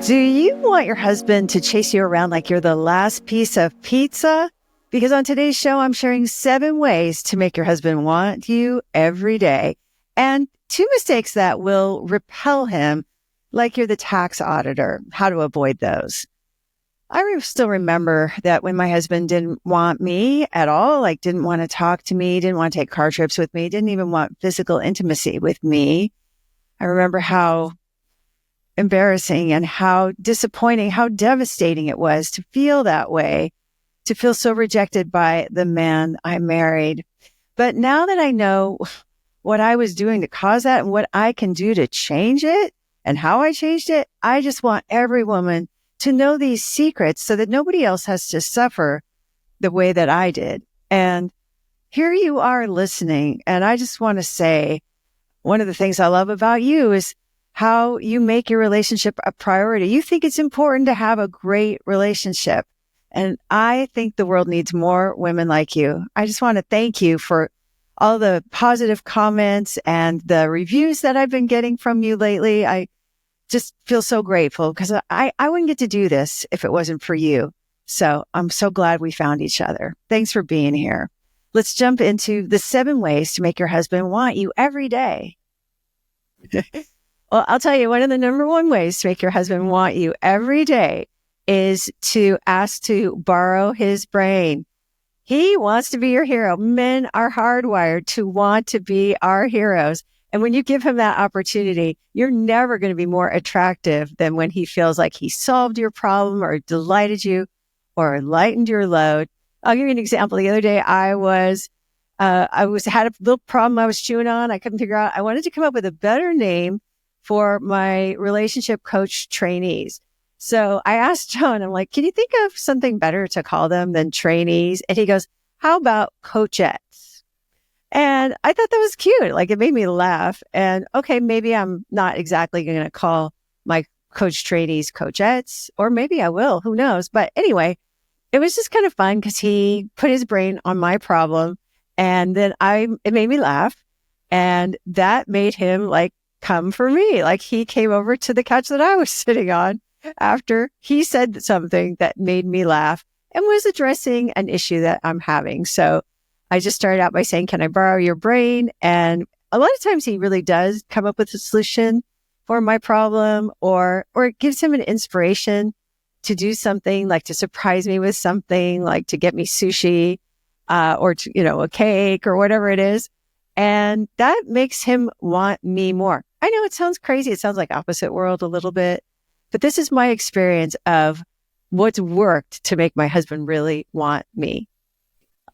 Do you want your husband to chase you around like you're the last piece of pizza? Because on today's show, I'm sharing 7 ways to make your husband want you every day and 2 mistakes that will repel him like you're the tax auditor, how to avoid those. I still remember that when my husband didn't want me at all, like didn't want to talk to me, didn't want to take car trips with me, didn't even want physical intimacy with me. I remember how embarrassing and how disappointing, how devastating it was to feel that way, to feel so rejected by the man I married. But now that I know what I was doing to cause that and what I can do to change it and how I changed it, I just want every woman to know these secrets so that nobody else has to suffer the way that I did. And here you are listening. And I just want to say, one of the things I love about you is how you make your relationship a priority. You think it's important to have a great relationship. And I think the world needs more women like you. I just want to thank you for all the positive comments and the reviews that I've been getting from you lately. I just feel so grateful because I wouldn't get to do this if it wasn't for you. So I'm so glad we found each other. Thanks for being here. Let's jump into the 7 ways to make your husband want you every day. Well, I'll tell you, one of the number 1 ways to make your husband want you every day is to ask to borrow his brain. He wants to be your hero. Men are hardwired to want to be our heroes. And when you give him that opportunity, you're never going to be more attractive than when he feels like he solved your problem or delighted you or lightened your load. I'll give you an example. The other day, I had a little problem I was chewing on. I couldn't figure out. I wanted to come up with a better name for my relationship coach trainees. So I asked John, I'm like, can you think of something better to call them than trainees? And he goes, how about coachettes? And I thought that was cute. Like, it made me laugh. And okay, maybe I'm not exactly going to call my coach trainees coachettes, or maybe I will, who knows? But anyway, it was just kind of fun because he put his brain on my problem, and then it made me laugh, and that made him like come for me. Like, he came over to the couch that I was sitting on after he said something that made me laugh and was addressing an issue that I'm having. So I just started out by saying, can I borrow your brain? And a lot of times he really does come up with a solution for my problem, or it gives him an inspiration to do something, like to surprise me with something, like to get me sushi, or to, a cake or whatever it is. And that makes him want me more. I know it sounds crazy. It sounds like opposite world a little bit, but this is my experience of what's worked to make my husband really want me.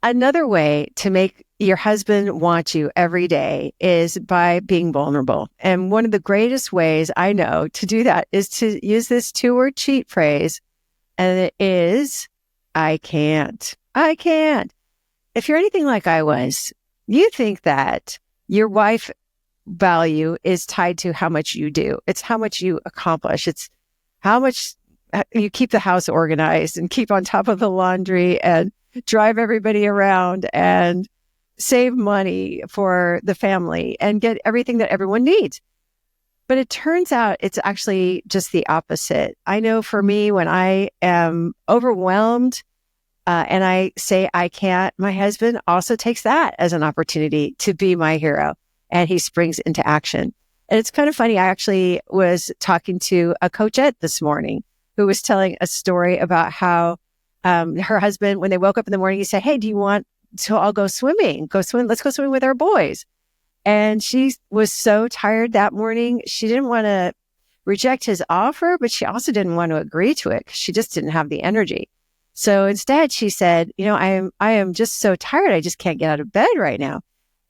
Another way to make your husband want you every day is by being vulnerable. And one of the greatest ways I know to do that is to use this 2-word cheat phrase. And it is, I can't. I can't. If you're anything like I was, you think that your wife value is tied to how much you do. It's how much you accomplish. It's how much you keep the house organized and keep on top of the laundry and drive everybody around and save money for the family and get everything that everyone needs. But it turns out it's actually just the opposite. I know for me, when I am overwhelmed and I say I can't, my husband also takes that as an opportunity to be my hero, and he springs into action. And it's kind of funny. I actually was talking to a coachette this morning who was telling a story about how her husband, when they woke up in the morning, he said, hey, do you want to all go swimming? Let's go swimming with our boys. And she was so tired that morning. She didn't want to reject his offer, but she also didn't want to agree to it because she just didn't have the energy. So instead she said, I am just so tired. I just can't get out of bed right now.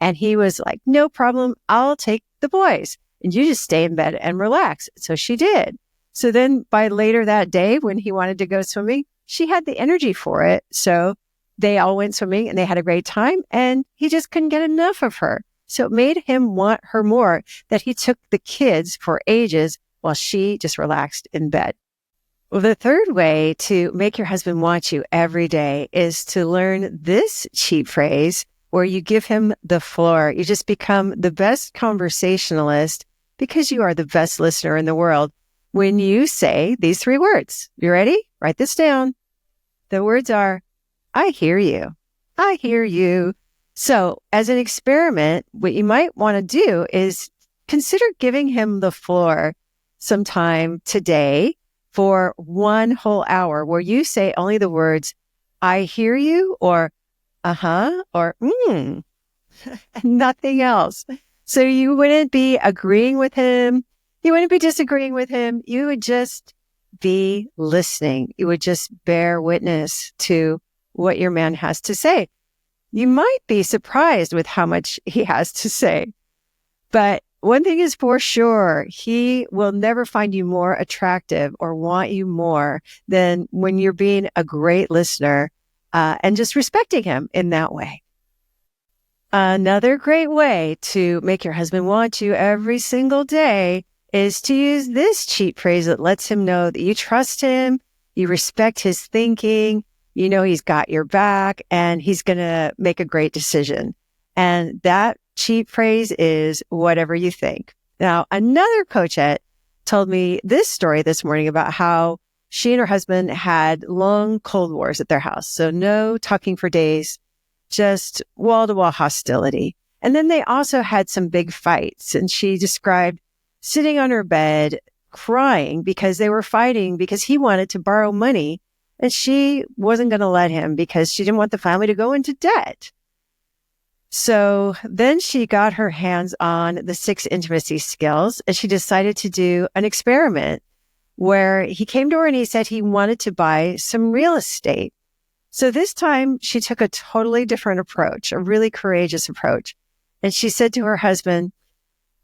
And he was like, no problem. I'll take the boys and you just stay in bed and relax. So she did. So then by later that day, when he wanted to go swimming, she had the energy for it. So they all went swimming and they had a great time, and he just couldn't get enough of her. So it made him want her more, that he took the kids for ages while she just relaxed in bed. Well, the third way to make your husband want you every day is to learn this cheat phrase where you give him the floor. You just become the best conversationalist because you are the best listener in the world. when you say these 3 words. You ready? Write this down. The words are, I hear you. I hear you. So as an experiment, what you might want to do is consider giving him the floor sometime today for 1 whole hour where you say only the words, I hear you, or or nothing else. So you wouldn't be agreeing with him. You wouldn't be disagreeing with him. You would just be listening. You would just bear witness to what your man has to say. You might be surprised with how much he has to say. But one thing is for sure, he will never find you more attractive or want you more than when you're being a great listener and just respecting him in that way. Another great way to make your husband want you every single day is to use this cheat phrase that lets him know that you trust him, you respect his thinking, you know he's got your back, and he's going to make a great decision. And that cheat phrase is whatever you think. Now, another coachette told me this story this morning about how she and her husband had long Cold Wars at their house. So no talking for days, just wall-to-wall hostility. And then they also had some big fights. And she described sitting on her bed, crying because they were fighting because he wanted to borrow money and she wasn't going to let him because she didn't want the family to go into debt. So then she got her hands on the 6 intimacy skills and she decided to do an experiment where he came to her and he said he wanted to buy some real estate. So this time she took a totally different approach, a really courageous approach. And she said to her husband,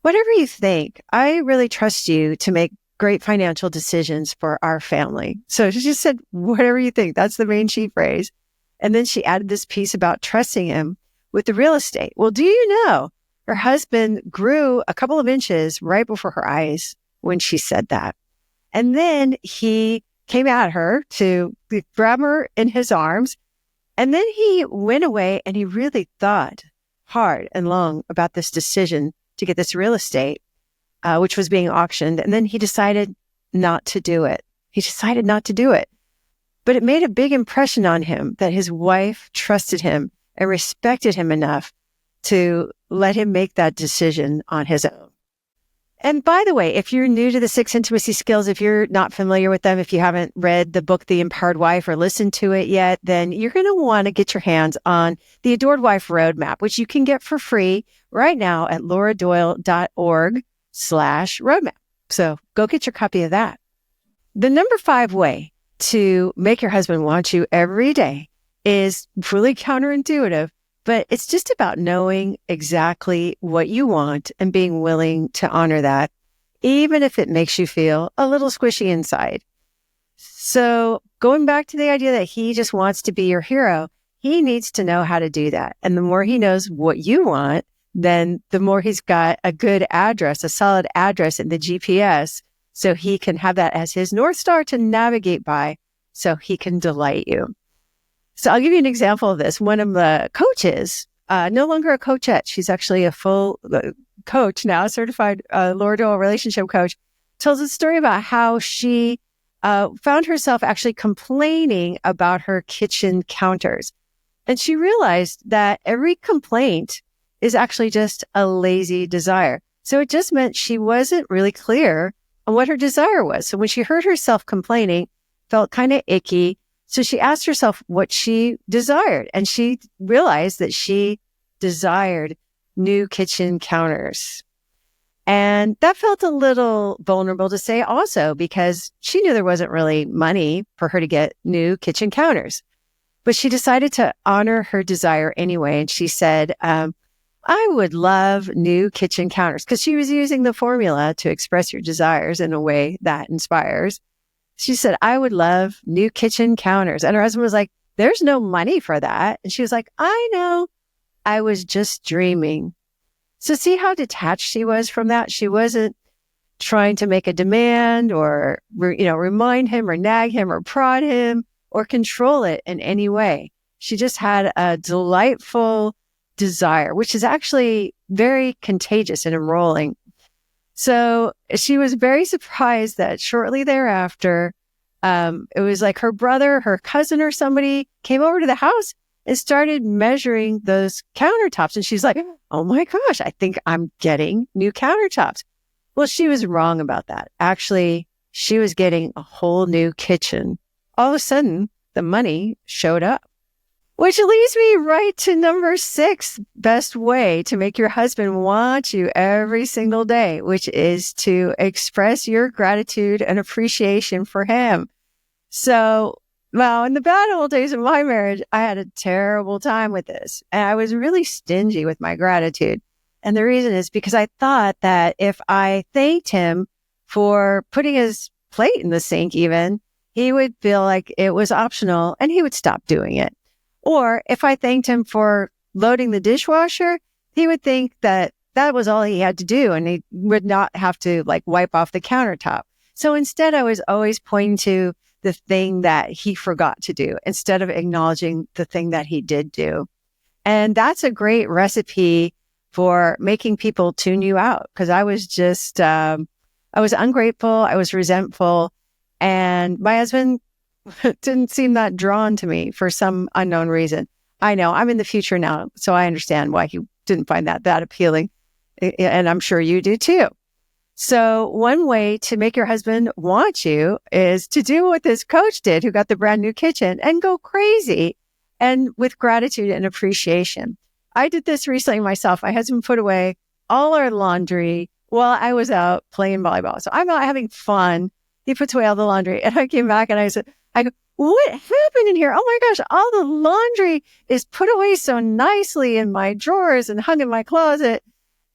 whatever you think, I really trust you to make great financial decisions for our family. So she just said, whatever you think. That's the main cheat phrase. And then she added this piece about trusting him with the real estate. Well, do you know her husband grew a couple of inches right before her eyes when she said that. And then he came at her to grab her in his arms. And then he went away and he really thought hard and long about this decision to get this real estate, which was being auctioned. And then he decided not to do it. He decided not to do it. But it made a big impression on him that his wife trusted him and respected him enough to let him make that decision on his own. And by the way, if you're new to the 6 intimacy skills, if you're not familiar with them, if you haven't read the book, The Empowered Wife, or listened to it yet, then you're going to want to get your hands on the Adored Wife Roadmap, which you can get for free right now at lauradoyle.org/roadmap. So go get your copy of that. The number 5 way to make your husband want you every day is really counterintuitive, but it's just about knowing exactly what you want and being willing to honor that, even if it makes you feel a little squishy inside. So going back to the idea that he just wants to be your hero, he needs to know how to do that. And the more he knows what you want, then the more he's got a good address, a solid address in the GPS, so he can have that as his North Star to navigate by so he can delight you. So I'll give you an example of this. One of the coaches, no longer a coachette, she's actually a full coach now, a certified Laura Doyle relationship coach, tells a story about how she found herself actually complaining about her kitchen counters. And she realized that every complaint is actually just a lazy desire. So it just meant she wasn't really clear on what her desire was. So when she heard herself complaining, felt kind of icky. So she asked herself what she desired, and she realized that she desired new kitchen counters. And that felt a little vulnerable to say also because she knew there wasn't really money for her to get new kitchen counters. But she decided to honor her desire anyway. And she said, I would love new kitchen counters, because she was using the formula to express your desires in a way that inspires. She said, I would love new kitchen counters. And her husband was like, there's no money for that. And she was like, I know, I was just dreaming. So see how detached she was from that? She wasn't trying to make a demand or, remind him or nag him or prod him or control it in any way. She just had a delightful desire, which is actually very contagious and enrolling. So she was very surprised that shortly thereafter, it was like her brother, her cousin, or somebody came over to the house and started measuring those countertops. And she's like, oh my gosh, I think I'm getting new countertops. Well, she was wrong about that. Actually, she was getting a whole new kitchen. All of a sudden, the money showed up. Which leads me right to number 6, best way to make your husband want you every single day, which is to express your gratitude and appreciation for him. So, well, in the bad old days of my marriage, I had a terrible time with this. And I was really stingy with my gratitude. And the reason is because I thought that if I thanked him for putting his plate in the sink even, he would feel like it was optional and he would stop doing it. Or if I thanked him for loading the dishwasher, he would think that that was all he had to do and he would not have to like wipe off the countertop. So instead, I was always pointing to the thing that he forgot to do instead of acknowledging the thing that he did do. And that's a great recipe for making people tune you out because I was just, I was ungrateful. I was resentful. And my husband didn't seem that drawn to me for some unknown reason. I know I'm in the future now, so I understand why he didn't find that appealing. And I'm sure you do too. So one way to make your husband want you is to do what this coach did who got the brand new kitchen and go crazy and with gratitude and appreciation. I did this recently myself. My husband put away all our laundry while I was out playing volleyball. So I'm out having fun. He puts away all the laundry and I came back and I go, what happened in here? Oh my gosh, all the laundry is put away so nicely in my drawers and hung in my closet.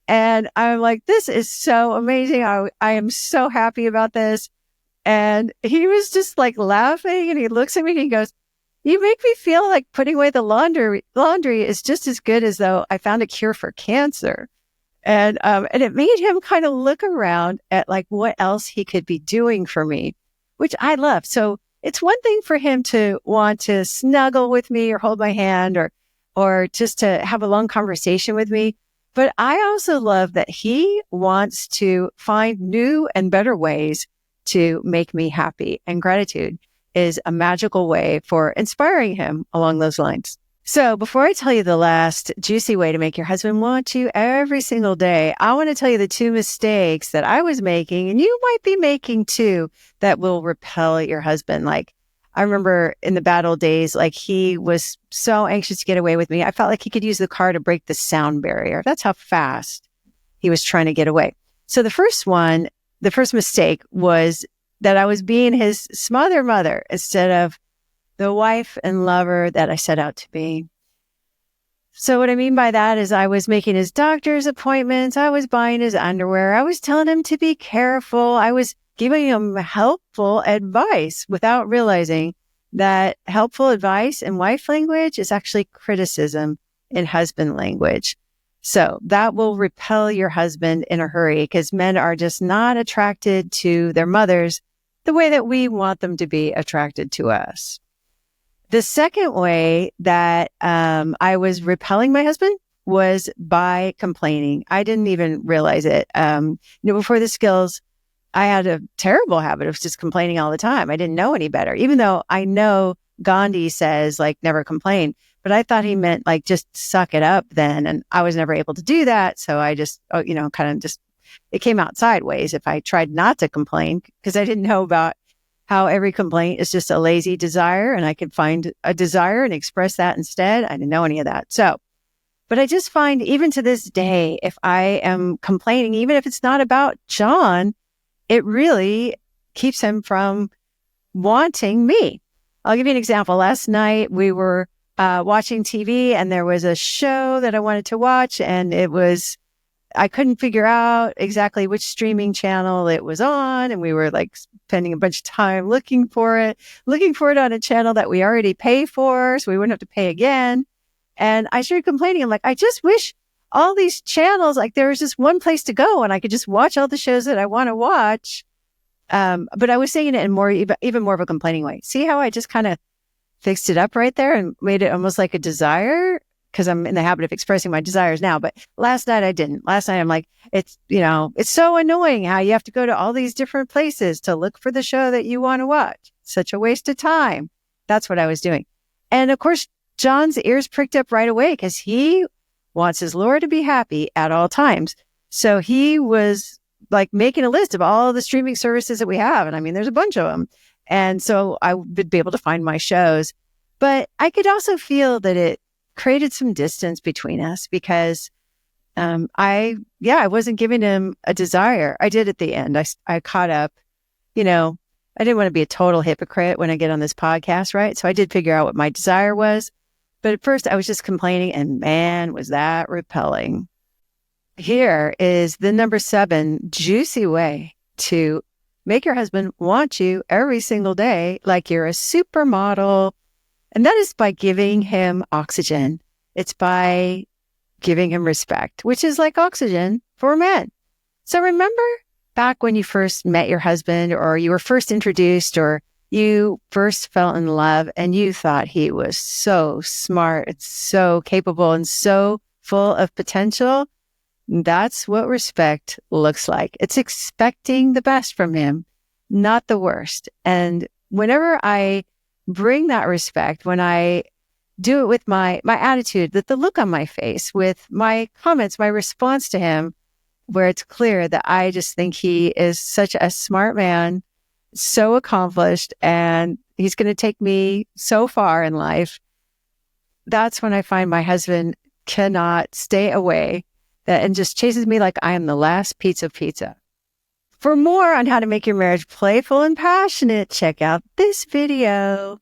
And I'm like, this is so amazing. I am so happy about this. And he was just like laughing and he looks at me and he goes, you make me feel like putting away the laundry is just as good as though I found a cure for cancer. And it made him kind of look around at like what else he could be doing for me, which I love. So it's one thing for him to want to snuggle with me or hold my hand or just to have a long conversation with me. But I also love that he wants to find new and better ways to make me happy. And gratitude is a magical way for inspiring him along those lines. So before I tell you the last juicy way to make your husband want you every single day, I want to tell you the 2 mistakes that I was making and you might be making too that will repel your husband. Like I remember in the bad old days, like he was so anxious to get away with me. I felt like he could use the car to break the sound barrier. That's how fast he was trying to get away. So the first mistake was that I was being his smother mother instead of the wife and lover that I set out to be. So what I mean by that is I was making his doctor's appointments. I was buying his underwear. I was telling him to be careful. I was giving him helpful advice without realizing that helpful advice in wife language is actually criticism in husband language. So that will repel your husband in a hurry because men are just not attracted to their mothers the way that we want them to be attracted to us. The second way that I was repelling my husband was by complaining. I didn't even realize it. Before the skills, I had a terrible habit of just complaining all the time. I didn't know any better, even though I know Gandhi says like never complain, but I thought he meant like just suck it up then. And I was never able to do that. So I just, it came out sideways if I tried not to complain because I didn't know about how every complaint is just a lazy desire and I could find a desire and express that instead. I didn't know any of that. But I just find even to this day, if I am complaining, even if it's not about John, it really keeps him from wanting me. I'll give you an example. Last night we were watching TV and there was a show that I wanted to watch and I couldn't figure out exactly which streaming channel it was on. And we were like spending a bunch of time looking for it on a channel that we already pay for. So we wouldn't have to pay again. And I started complaining. I'm like, I just wish all these channels, like there was just one place to go and I could just watch all the shows that I want to watch. But I was saying it in even more of a complaining way. See how I just kind of fixed it up right there and made it almost like a desire? because I'm in the habit of expressing my desires now. But last night I didn't. Last night I'm like, it's so annoying how you have to go to all these different places to look for the show that you want to watch. Such a waste of time. That's what I was doing. And of course, John's ears pricked up right away because he wants his Laura to be happy at all times. So he was like making a list of all the streaming services that we have. And I mean, there's a bunch of them. And so I would be able to find my shows. But I could also feel that it created some distance between us because I wasn't giving him a desire. I did at the end. I caught up. I didn't want to be a total hypocrite when I get on this podcast, right? So I did figure out what my desire was. But at first I was just complaining, and man, was that repelling. Here is the number 7 juicy way to make your husband want you every single day like you're a supermodel. And that is by giving him oxygen. It's by giving him respect, which is like oxygen for men. So remember back when you first met your husband, or you were first introduced, or you first fell in love and you thought he was so smart, and so capable, and so full of potential. That's what respect looks like. It's expecting the best from him, not the worst. And whenever I bring that respect, when I do it with my attitude, with the look on my face, with my comments, my response to him, where it's clear that I just think he is such a smart man, so accomplished, and he's going to take me so far in life. That's when I find my husband cannot stay away and just chases me like I am the last piece of pizza. For more on how to make your marriage playful and passionate, check out this video.